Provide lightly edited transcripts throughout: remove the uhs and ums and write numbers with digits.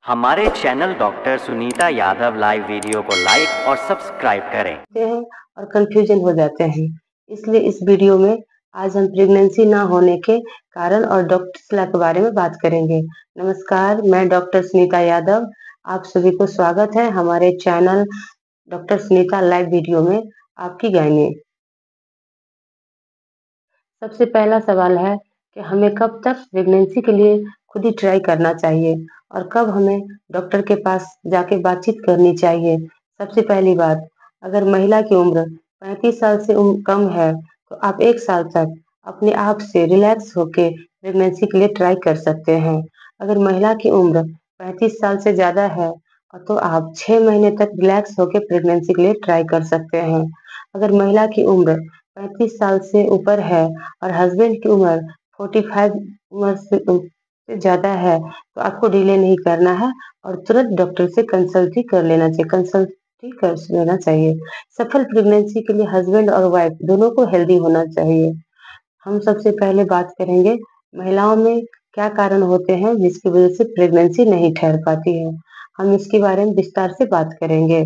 हमारे channel doctor Sunita Yadav live video को like और सब्सक्राइब करें। हैं और कंफ्यूजन हो जाते हैं। इसलिए इस वीडियो में आज हम प्रेगनेंसी ना होने के कारण और डॉक्टर सलाह के बारे में बात करेंगे। नमस्कार, मैं डॉक्टर सुनीता यादव। आप सभी को स्वागत है हमारे channel doctor Sunita live video में। आपकी गायने सबसे पहला सवाल है कि हमें कब तक प्रेगनेंसी के लिए खुद ही ट्राई करना चाहिए और कब हमें डॉक्टर के पास जाके बातचीत करनी चाहिए। सबसे पहली बात, अगर महिला की उम्र 35 साल से कम है तो आप 1 साल तक अपने आप से रिलैक्स होके प्रेगनेंसी के लिए ट्राई कर सकते हैं। अगर महिला की उम्र 35 साल से ज़्यादा है तो आप 6 महीने तक रिलैक्स होके प्रेगनेंसी के लिए ट्राई कर सकते हैं। अगर महिला की उम्र 35 साल से ऊपर है और हस्बैंड की उम्र 45 उम्र से ज़्यादा है तो आपको डिले नहीं करना है और तुरंत डॉक्टर से कंसल्ट ही कर लेना चाहिए। सफल प्रेगनेंसी के लिए हस्बैंड और वाइफ दोनों को हेल्दी होना चाहिए। हम सबसे पहले बात करेंगे महिलाओं में क्या कारण होते हैं जिसकी वजह से प्रेगनेंसी नहीं ठहर पाती है। हम इसके बारे में विस्तार से बात करेंगे।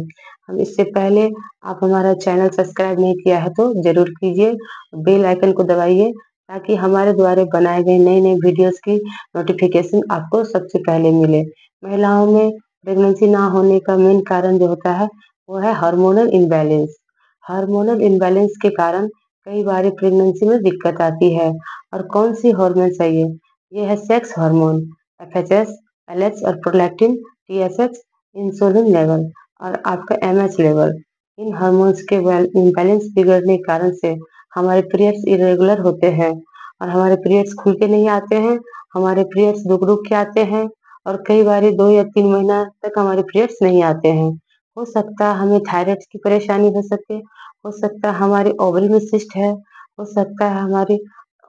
हम इससे पहले आप हमारा चैनल सब्सक्राइब नहीं किया है तो जरूर कीजिए, बेल आइकन को दबाइए ताकि हमारे द्वारा बनाए गए नए नए वीडियोस की नोटिफिकेशन आपको सबसे पहले मिले। महिलाओं में प्रेगनेंसी ना होने का मेन कारण जो होता है वो है हार्मोनल इम्बैलेंस। हार्मोनल इम्बैलेंस के कारण कई बार प्रेगनेंसी में दिक्कत आती है। और कौन सी हार्मोन चाहिए? ये है सेक्स हार्मोन, एफएचएस, एलएच और प्रोलैक्टिन, टीएसएच, इंसुलिन लेवल और आपका एमएच लेवल। इन हार्मोन्स के इम्बैलेंस बिगड़ने के कारण से हमारे पीरियड्स इरेगुलर होते हैं और हमारे पीरियड्स खुल के नहीं आते हैं। हमारे पीरियड्स रुक रुक के आते हैं और कई बार 2 या 3 महीना तक हमारे पीरियड्स नहीं आते हैं। हो सकता है हमें थायराइड की परेशानी हो सकता है हमारी ओवरी में सिस्ट है, हो सकता है हमारी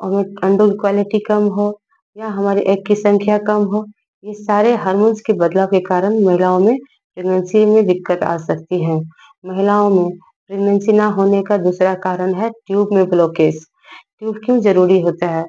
अंडों की क्वालिटी कम हो या हमारी एग की संख्या कम हो। ये सारे हार्मोन्स के बदलाव के कारण महिलाओं में प्रेगनेंसी में दिक्कत आ सकती है। महिलाओं में प्रेगनेंसी ना होने का दूसरा कारण है ट्यूब में ब्लॉकेज। ट्यूब क्यों जरूरी होता है?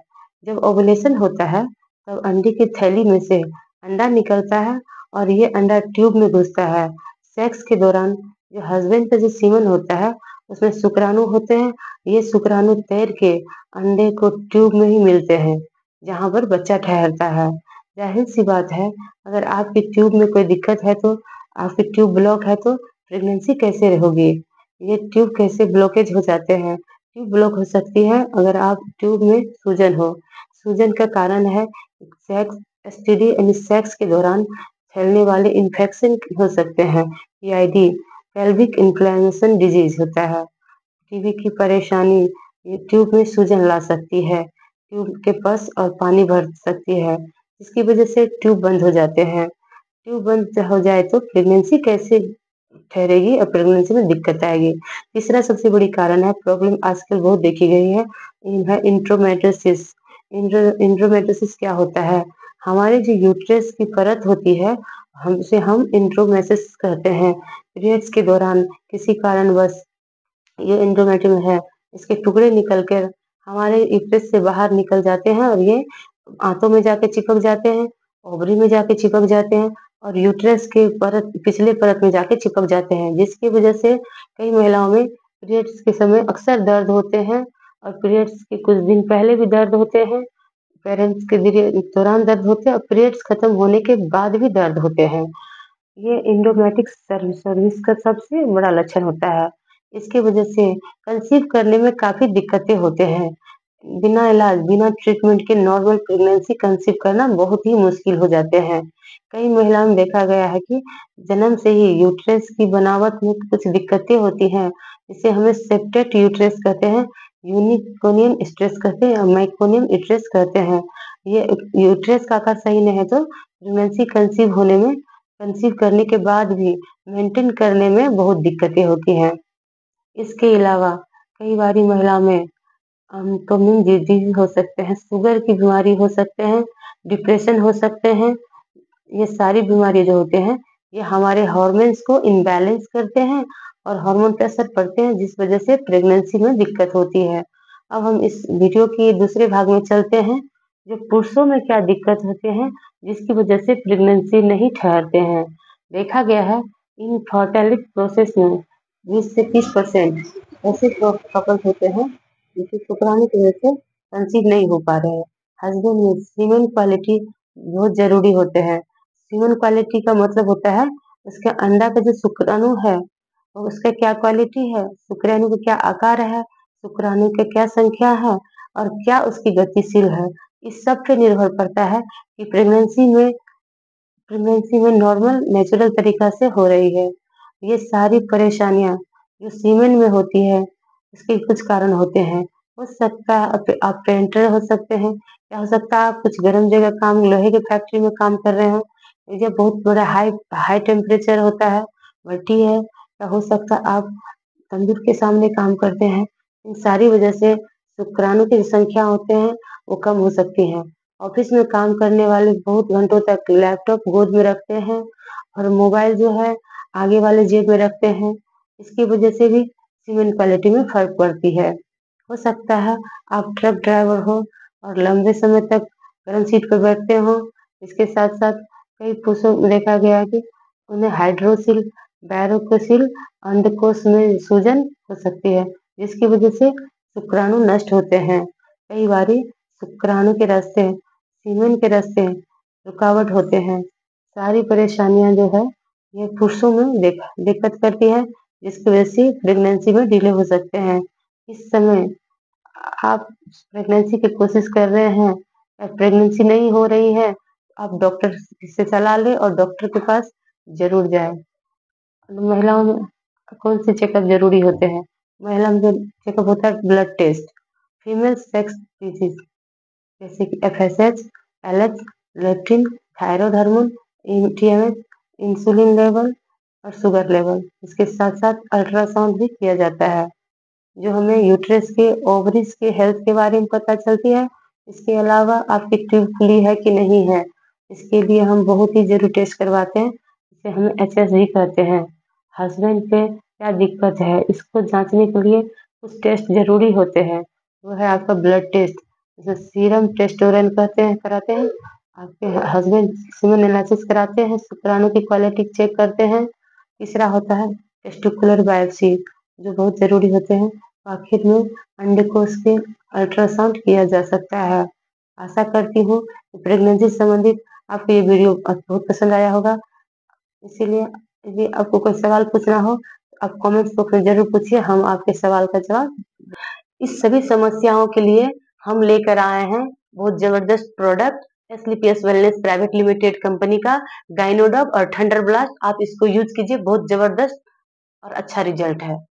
जब ओवुलेशन होता है तब अंडे की थैली में से अंडा निकलता है और ये अंडा ट्यूब में घुसता है। सेक्स के दौरान जो हस्बैंड का जो सीमन होता है उसमें शुक्राणु होते हैं। ये शुक्राणु तैर के अंडे को ट्यूब में ही मिलते हैं जहाँ पर बच्चा ठहरता है। जाहिर सी बात है, अगर आपकी ट्यूब में कोई दिक्कत है तो आपकी ट्यूब ब्लॉक है तो प्रेगनेंसी कैसे होगी? ये ट्यूब कैसे ब्लॉकेज हो जाते हैं? ट्यूब ब्लॉक हो सकती है अगर आप ट्यूब में सूजन हो। सूजन का कारण है सेक्स एसटीडी यानी सेक्स के दौरान फैलने वाले इन्फेक्शन हो सकते हैं। पीआईडी, पेल्विक इन्फ्लेमेशन डिजीज होता है। टीबी की परेशानी ये ट्यूब में सूजन ला सकती है। ट्यूब के पस और पानी भर सकती है जिसकी वजह से ट्यूब बंद हो जाते हैं। ट्यूब बंद हो जाए तो प्रेगनेंसी कैसे ठहरेगी और प्रेगनेंसी में दिक्कत आएगी। तीसरा सबसे बड़ी कारण है, प्रॉब्लम आजकल बहुत देखी गई है, है इंट्रोमेट्रोसिस। इंट्रोमेट्रोसिस क्या होता है? हमारे जो यूट्रस की परत होती है हम इंट्रोमेसिस कहते हैं। पीरियड्स के दौरान किसी कारणवश ये एंडोमेट्रियम है, इसके टुकड़े निकल कर हमारे यूट्रस से बाहर निकल जाते हैं और ये आंतों में जाके चिपक जाते हैं, ओवरी में जाके चिपक जाते हैं और यूट्रस के पिछले परत में जाके चिपक जाते हैं, जिसकी वजह से कई महिलाओं में पीरियड्स के समय अक्सर दर्द होते हैं और पीरियड्स के कुछ दिन पहले भी दर्द होते हैं, पेरेंट्स के दौरान दर्द होते हैं और पीरियड्स खत्म होने के बाद भी दर्द होते हैं। ये एंडोमेट्रिक सर्विस का सबसे बड़ा लक्षण होता है। इसकी वजह से कंसीव करने में काफ़ी दिक्कतें होते हैं। बिना इलाज, बिना ट्रीटमेंट के नॉर्मल प्रेगनेंसी कंसीव करना बहुत ही मुश्किल हो जाते हैं। कई महिलाओं में देखा गया है कि जन्म से ही यूट्रस की बनावट में कुछ दिक्कतें होती हैं, जिसे हमें सेप्टेट यूट्रस कहते हैं, यूनिकोनियन स्ट्रेस कहते हैं और माइकोनियन यूट्रस कहते हैं। ये यूट्रस का आकार सही नहीं है तो प्रेगनेंसी कंसीव करने के बाद भी मेंटेन करने में बहुत दिक्कतें होती हैं। इसके अलावा कई बारी महिला में ऑटोइम्यून डिजीज हो सकते हैं, शुगर की बीमारी हो सकते हैं, डिप्रेशन हो सकते हैं। ये सारी बीमारी जो होते हैं ये हमारे हार्मोन्स को इम्बैलेंस करते हैं और हार्मोन पे असर पड़ते हैं जिस वजह से प्रेगनेंसी में दिक्कत होती है। अब हम इस वीडियो के दूसरे भाग में चलते हैं जो पुरुषों में क्या दिक्कत होते हैं जिसकी वजह से प्रेगनेंसी नहीं ठहरते हैं। देखा गया है इनफर्टिलिटी प्रोसेस में 20 से 30% ऐसे कपल्स होते हैं जिनके शुक्राणु की वजह से कंसीव नहीं हो पा रहे हैं। हस्बैंड में सीमेन क्वालिटी बहुत जरूरी होते हैं। सीमेन क्वालिटी का मतलब होता है उसके अंडा का जो शुक्राणु है और उसका क्या क्वालिटी है, शुक्राणु का क्या आकार है, शुक्राणु की क्या संख्या है और क्या उसकी गतिशील है। इस सब पे निर्भर करता है कि प्रेगनेंसी में नॉर्मल नेचुरल तरीका से हो रही है। ये सारी परेशानियां जो सीमेन में होती है उसके कुछ कारण होते हैं। हो सकता है आप पेंटर हो सकते हैं, या हो सकता है आप कुछ गर्म जगह काम लोहे के फैक्ट्री में काम कर रहे हो, ये बहुत बड़ा हाई हाई टेम्परेचर होता है, भट्टी है, या हो सकता है आप तंदूर के सामने काम करते हैं। इन सारी वजह से शुक्राणु की जो संख्या होते हैं वो कम हो सकती है। ऑफिस में काम करने वाले बहुत घंटों तक लैपटॉप गोद में रखते हैं और मोबाइल जो है आगे वाले जेब में रखते हैं। इसकी वजह से भी सीमेंट क्वालिटी में फर्क पड़ती है। हो सकता है आप ट्रक ड्राइवर हो और लंबे समय तक गर्म सीट पर बैठते हो। इसके साथ साथ कई पुरुषों में देखा गया है कि उन्हें हाइड्रोसिल, बैरोकोसिल अंडकोश में सूजन हो सकती है, जिसकी वजह से शुक्राणु नष्ट होते हैं। कई बारी शुक्राणु के रास्ते, सीमेन के रास्ते रुकावट होते हैं। सारी परेशानियां जो है ये पुरुषों में दिक्कत करती है, जिसकी वजह से प्रेगनेंसी में डिले हो सकते हैं। इस समय आप प्रेगनेंसी की कोशिश कर रहे हैं या प्रेगनेंसी नहीं हो रही है, आप डॉक्टर से सलाह लें और डॉक्टर के पास जरूर जाएं। महिलाओं में कौन से चेकअप जरूरी होते हैं? महिला में जो चेकअप होता है blood test, female sex disease जैसे कि एफएसएच, एलएच, लेट्रिन, thyroid hormone, TMH, insulin level और शुगर लेवल। इसके साथ साथ अल्ट्रासाउंड भी किया जाता है जो हमें यूट्रस के, ओवरीज के हेल्थ के बारे में पता चलती है। इसके अलावा आपकी ट्यूब खुली है कि नहीं है, इसके लिए हम बहुत ही जरूरी टेस्ट करवाते हैं, इसे हम एचएसजी कहते हैं। हस्बैंड पे क्या दिक्कत है इसको जांचने के लिए कुछ टेस्ट जरूरी होते हैं। वो है आपका ब्लड टेस्ट, जिसे सीरम टेस्टोरेन कहते हैं, कराते हैं। आपके हस्बैंड सीमेन एनालिसिस कराते हैं, शुक्राणु की क्वालिटी चेक करते हैं। तीसरा होता है टेस्टिकुलर बायोप्सी, जो बहुत जरूरी होते हैं। आखिर में अंडकोश के अल्ट्रासाउंड किया जा सकता है। आशा करती हूँ कि प्रेगनेंसी से संबंधित आपको ये वीडियो बहुत पसंद आया होगा। इसीलिए यदि आपको कोई सवाल पूछना हो तो आप कमेंट्स बॉक्स में जरूर पूछिए, हम आपके सवाल का जवाब। इस सभी समस्याओं के लिए हम लेकर आए हैं बहुत जबरदस्त प्रोडक्ट, एसलीपीएस वेलनेस प्राइवेट लिमिटेड कंपनी का गाइनोडब और थंडर ब्लास्ट। आप इसको यूज कीजिए, बहुत जबरदस्त और अच्छा रिजल्ट है।